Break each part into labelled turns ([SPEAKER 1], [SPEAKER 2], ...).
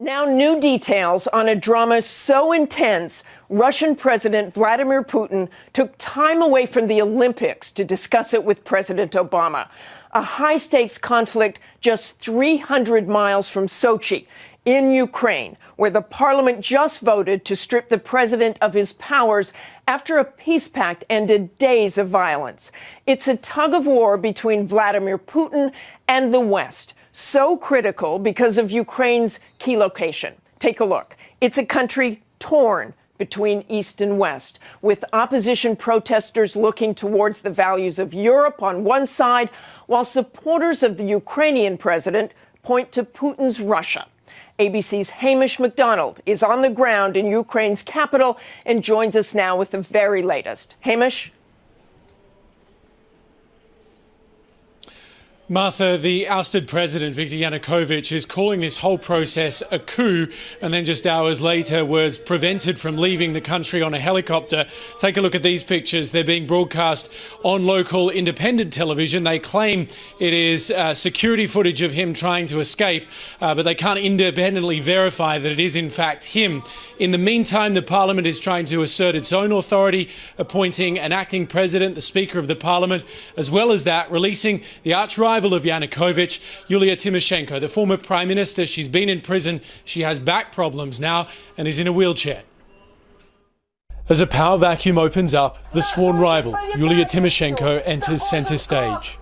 [SPEAKER 1] Now, new details on a drama so intense, Russian President Vladimir Putin took time away from the Olympics to discuss it with President Obama. A high-stakes conflict just 300 miles from Sochi in Ukraine, where the parliament just voted to strip the president of his powers after a peace pact ended days of violence. It's a tug-of-war between Vladimir Putin and the West, so critical because of Ukraine's key location. Take a look. It's a country torn between East and West, with opposition protesters looking towards the values of Europe on one side, while supporters of the Ukrainian president point to Putin's Russia. ABC's Hamish Macdonald is on the ground in Ukraine's capital and joins us now with the very latest. Hamish?
[SPEAKER 2] Martha, the ousted president, Viktor Yanukovych, is calling this whole process a coup, and then just hours later was prevented from leaving the country on a helicopter. Take a look at these pictures. They're being broadcast on local independent television. They claim it is security footage of him trying to escape, but they can't independently verify that it is in fact him. In the meantime, the parliament is trying to assert its own authority, appointing an acting president, the Speaker of the Parliament, as well as that, releasing the arch-rival of Yanukovych, Yulia Tymoshenko, the former Prime Minister. She's been in prison. She has back problems now and is in a wheelchair. As a power vacuum opens up, the sworn rival, Yulia Tymoshenko, enters centre stage.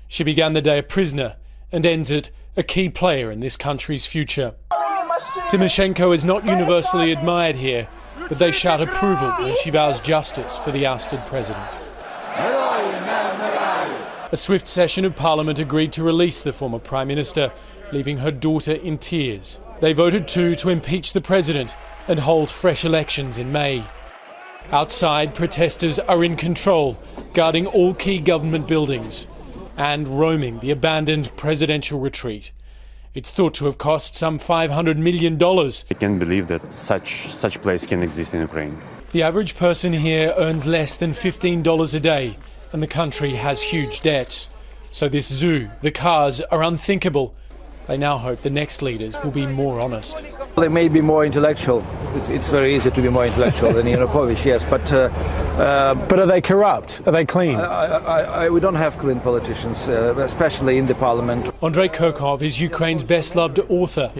[SPEAKER 2] She began the day a prisoner and ends it a key player in this country's future. Tymoshenko is not universally admired here, but they shout approval when she vows justice for the ousted president. A swift session of Parliament agreed to release the former Prime Minister, leaving her daughter in tears. They voted too to impeach the president and hold fresh elections in May. Outside, protesters are in control, guarding all key government buildings and roaming the abandoned presidential retreat. It's thought to have cost some $500 million.
[SPEAKER 3] I can't believe that such place can exist in Ukraine.
[SPEAKER 2] The average person here earns less than $15 a day, and the country has huge debts. So this zoo, the cars, are unthinkable. They now hope the next leaders will be more honest.
[SPEAKER 4] They may be more intellectual. It's very easy to be more intellectual than Yanukovych, yes, but
[SPEAKER 5] are they corrupt? Are they clean?
[SPEAKER 4] We don't have clean politicians, especially in the parliament.
[SPEAKER 2] Andrei Kurkov is Ukraine's best-loved author.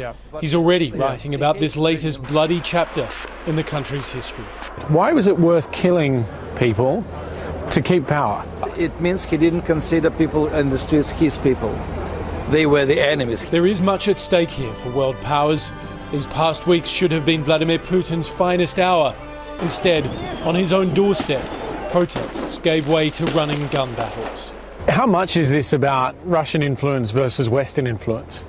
[SPEAKER 2] He's already writing about this latest bloody chapter in the country's history.
[SPEAKER 5] Why was it worth killing people to keep power?
[SPEAKER 4] It means he didn't consider people in the streets his people. They were the enemies.
[SPEAKER 2] There is much at stake here for world powers. These past weeks should have been Vladimir Putin's finest hour. Instead, on his own doorstep, protests gave way to running gun battles.
[SPEAKER 5] How much is this about Russian influence versus Western influence?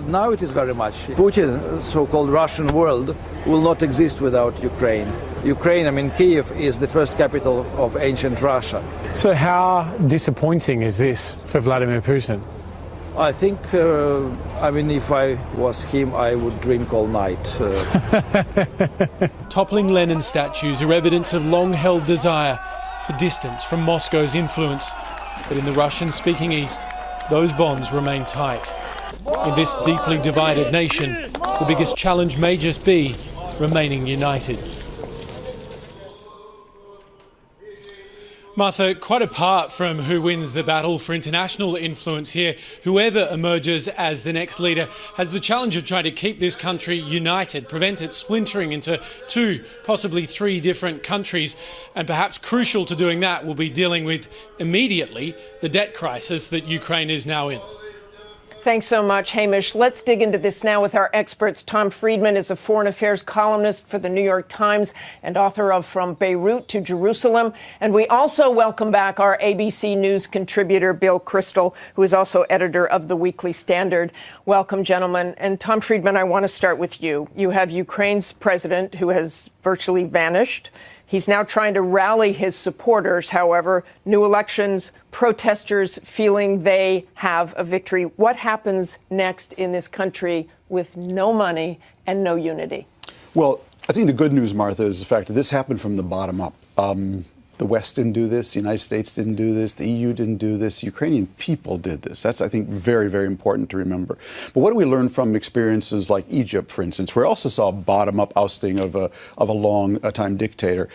[SPEAKER 4] Now it is very much. Putin's so-called Russian world will not exist without Ukraine. Ukraine, I mean, Kiev is the first capital of ancient Russia.
[SPEAKER 5] So how disappointing is this for Vladimir Putin?
[SPEAKER 4] I think, if I was him, I would drink all night.
[SPEAKER 2] Toppling Lenin statues are evidence of long-held desire for distance from Moscow's influence. But in the Russian-speaking East, those bonds remain tight. In this deeply divided nation, the biggest challenge may just be remaining united. Martha, quite apart from who wins the battle for international influence here, whoever emerges as the next leader has the challenge of trying to keep this country united, prevent it splintering into 2, possibly 3 different countries. And perhaps crucial to doing that will be dealing with immediately the debt crisis that Ukraine is now in.
[SPEAKER 1] Thanks so much, Hamish. Let's dig into this now with our experts. Tom Friedman is a foreign affairs columnist for the New York Times and author of From Beirut to Jerusalem. And we also welcome back our ABC News contributor, Bill Kristol, who is also editor of the Weekly Standard. Welcome, gentlemen. And Tom Friedman, I want to start with you. You have Ukraine's president who has virtually vanished. He's now trying to rally his supporters. However, new elections, protesters feeling they have a victory. What happens next in this country with no money and no unity?
[SPEAKER 6] Well, I think the good news, Martha, is the fact that this happened from the bottom up. The West didn't do this. The United States didn't do this. The EU didn't do this. Ukrainian people did this. That's, I think, very, very important to remember. But what do we learn from experiences like Egypt, for instance, where we also saw a bottom-up ousting of a long-time dictator?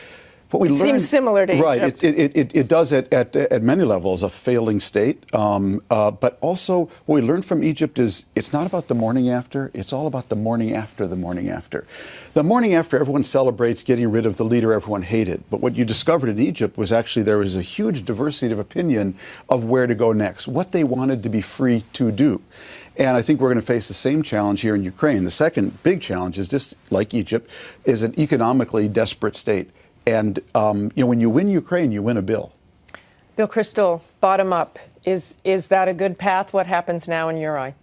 [SPEAKER 6] What we learned,
[SPEAKER 1] seems similar to
[SPEAKER 6] Egypt. Right. It does at many levels, a failing state. But also what we learned from Egypt is it's not about the morning after. It's all about the morning after the morning after. The morning after, everyone celebrates getting rid of the leader everyone hated. But what you discovered in Egypt was actually there was a huge diversity of opinion of where to go next, what they wanted to be free to do. And I think we're going to face the same challenge here in Ukraine. The second big challenge is this, like Egypt, is an economically desperate state. And when you win Ukraine, you win a bill.
[SPEAKER 1] Bill Kristol, bottom up. Is that a good path? What happens now in your eye?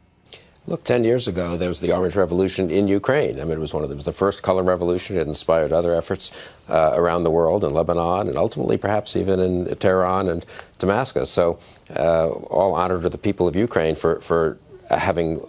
[SPEAKER 7] Look, 10 years ago, there was the Orange Revolution in Ukraine. I mean, it was the first color revolution. It inspired other efforts around the world, in Lebanon, and ultimately perhaps even in Tehran and Damascus. So all honor to the people of Ukraine for having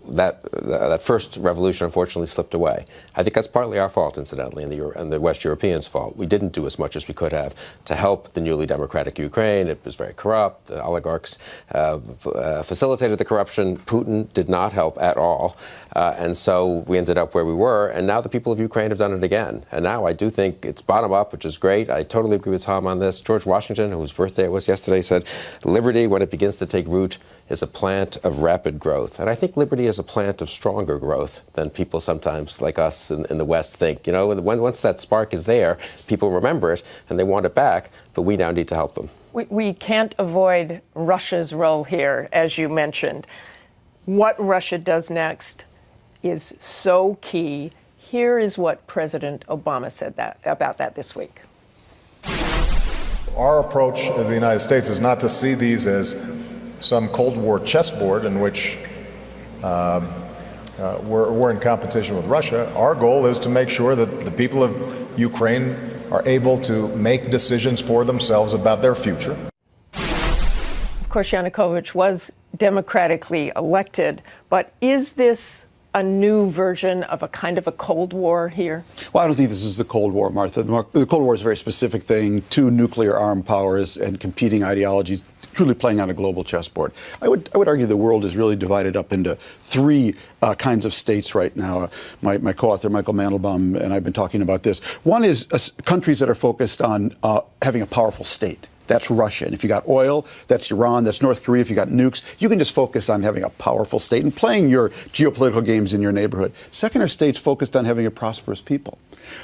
[SPEAKER 7] that first revolution unfortunately slipped away. I think that's partly our fault, incidentally, and the West Europeans' fault. We didn't do as much as we could have to help the newly democratic Ukraine. It was very corrupt. The oligarchs facilitated the corruption. Putin did not help at all. And so we ended up where we were. And now the people of Ukraine have done it again. And now I do think it's bottom up, which is great. I totally agree with Tom on this. George Washington, whose birthday it was yesterday, said, "Liberty, when it begins to take root, is a plant of rapid growth." And I think liberty is a plant of stronger growth than people sometimes like us in the West think. You know, once that spark is there, people remember it and they want it back, but we now need to help them.
[SPEAKER 1] We can't avoid Russia's role here, as you mentioned. What Russia does next is so key. Here is what President Obama said about that this week.
[SPEAKER 8] Our approach as the United States is not to see these as some Cold War chessboard in which we're in competition with Russia. Our goal is to make sure that the people of Ukraine are able to make decisions for themselves about their future.
[SPEAKER 1] Of course, Yanukovych was democratically elected, but is this a new version of a kind of a Cold War here?
[SPEAKER 6] Well, I don't think this is the Cold War, Martha. The Cold War is a very specific thing, two nuclear armed powers and competing ideologies truly playing on a global chessboard. I would argue the world is really divided up into three kinds of states right now. My co-author, Michael Mandelbaum, and I've been talking about this. One is countries that are focused on having a powerful state. That's Russia. And if you got oil, that's Iran, that's North Korea. If you got nukes, you can just focus on having a powerful state and playing your geopolitical games in your neighborhood. Second are states focused on having a prosperous people.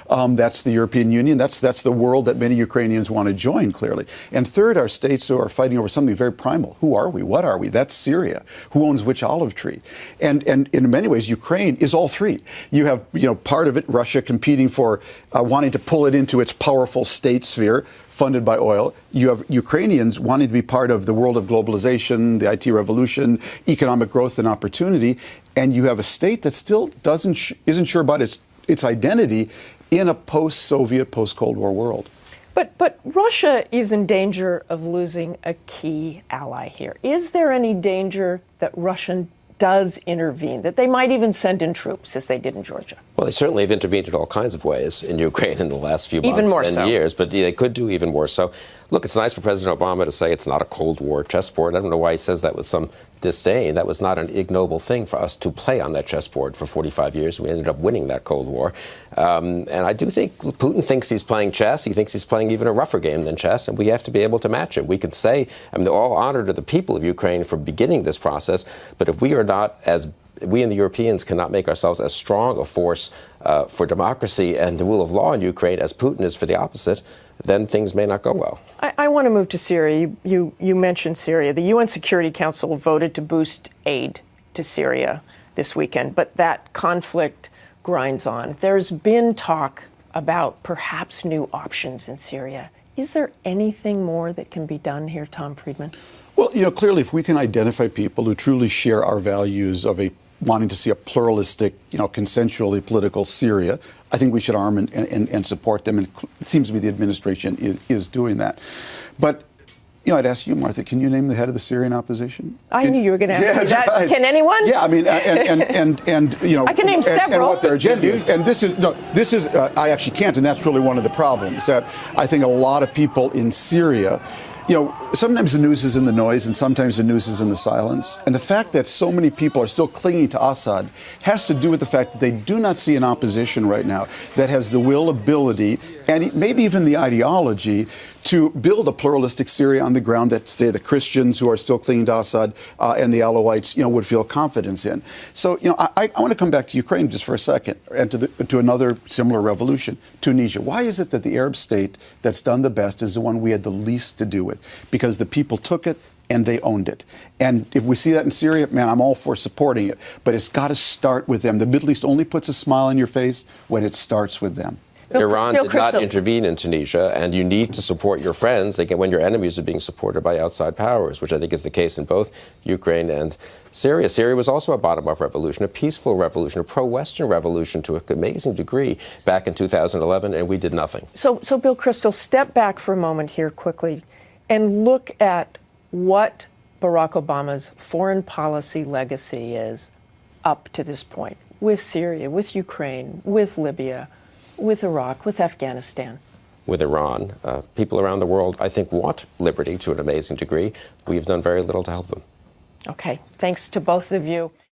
[SPEAKER 6] That's the European Union. That's the world that many Ukrainians want to join, clearly. And third are states who are fighting over something very primal. Who are we? What are we? That's Syria. Who owns which olive tree? And in many ways, Ukraine is all three. You have, part of it, Russia competing for wanting to pull it into its powerful state sphere, funded by oil. You have Ukrainians wanting to be part of the world of globalization, the IT revolution, economic growth and opportunity. And you have a state that still isn't sure about its identity in a post-Soviet, post-Cold War world.
[SPEAKER 1] But Russia is in danger of losing a key ally here. Is there any danger that Russia does intervene, that they might even send in troops as they did in Georgia?
[SPEAKER 7] Well, they certainly have intervened in all kinds of ways in Ukraine in the last few months and years, but they could do even more so. Look, it's nice for President Obama to say it's not a Cold War chessboard. I don't know why he says that with some disdain. That was not an ignoble thing for us to play on that chessboard for 45 years. We ended up winning that Cold War. And I do think Putin thinks he's playing chess. He thinks he's playing even a rougher game than chess, and we have to be able to match it. We could say, all honor to the people of Ukraine for beginning this process, but if we are not we and the Europeans cannot make ourselves as strong a force for democracy and the rule of law in Ukraine as Putin is for the opposite, then things may not go well.
[SPEAKER 1] I want to move to Syria. You mentioned Syria. The UN Security Council voted to boost aid to Syria this weekend, but that conflict grinds on. There's been talk about perhaps new options in Syria. Is there anything more that can be done here, Tom Friedman?
[SPEAKER 6] Well, clearly, if we can identify people who truly share our values of wanting to see a pluralistic, consensually political Syria, I think we should arm and support them. And it seems to me the administration is doing that. But I'd ask you, Martha, can you name the head of the Syrian opposition?
[SPEAKER 1] I knew you were going to ask me that.
[SPEAKER 6] Right.
[SPEAKER 1] Can anyone?
[SPEAKER 6] Yeah, I mean, and
[SPEAKER 1] I can name several.
[SPEAKER 6] And what their agenda is. And this is I actually can't, and that's really one of the problems, that I think a lot of people in Syria, sometimes the news is in the noise and sometimes the news is in the silence. And the fact that so many people are still clinging to Assad has to do with the fact that they do not see an opposition right now that has the will, ability, and maybe even the ideology to build a pluralistic Syria on the ground that, say, the Christians who are still clinging to Assad and the Alawites, would feel confidence in. So, I want to come back to Ukraine just for a second and to another similar revolution, Tunisia. Why is it that the Arab state that's done the best is the one we had the least to do with? Because the people took it and they owned it. And if we see that in Syria, man, I'm all for supporting it. But it's got to start with them. The Middle East only puts a smile on your face when it starts with them.
[SPEAKER 7] Iran did not intervene in Tunisia, and you need to support your friends when your enemies are being supported by outside powers, which I think is the case in both Ukraine and Syria. Syria was also a bottom-up revolution, a peaceful revolution, a pro-Western revolution to an amazing degree back in 2011, and we did nothing.
[SPEAKER 1] So Bill Kristol, step back for a moment here quickly and look at what Barack Obama's foreign policy legacy is up to this point with Syria, with Ukraine, with Libya, with Iraq, with Afghanistan.
[SPEAKER 7] With Iran. People around the world, I think, want liberty to an amazing degree. We've done very little to help them.
[SPEAKER 1] Okay. Thanks to both of you.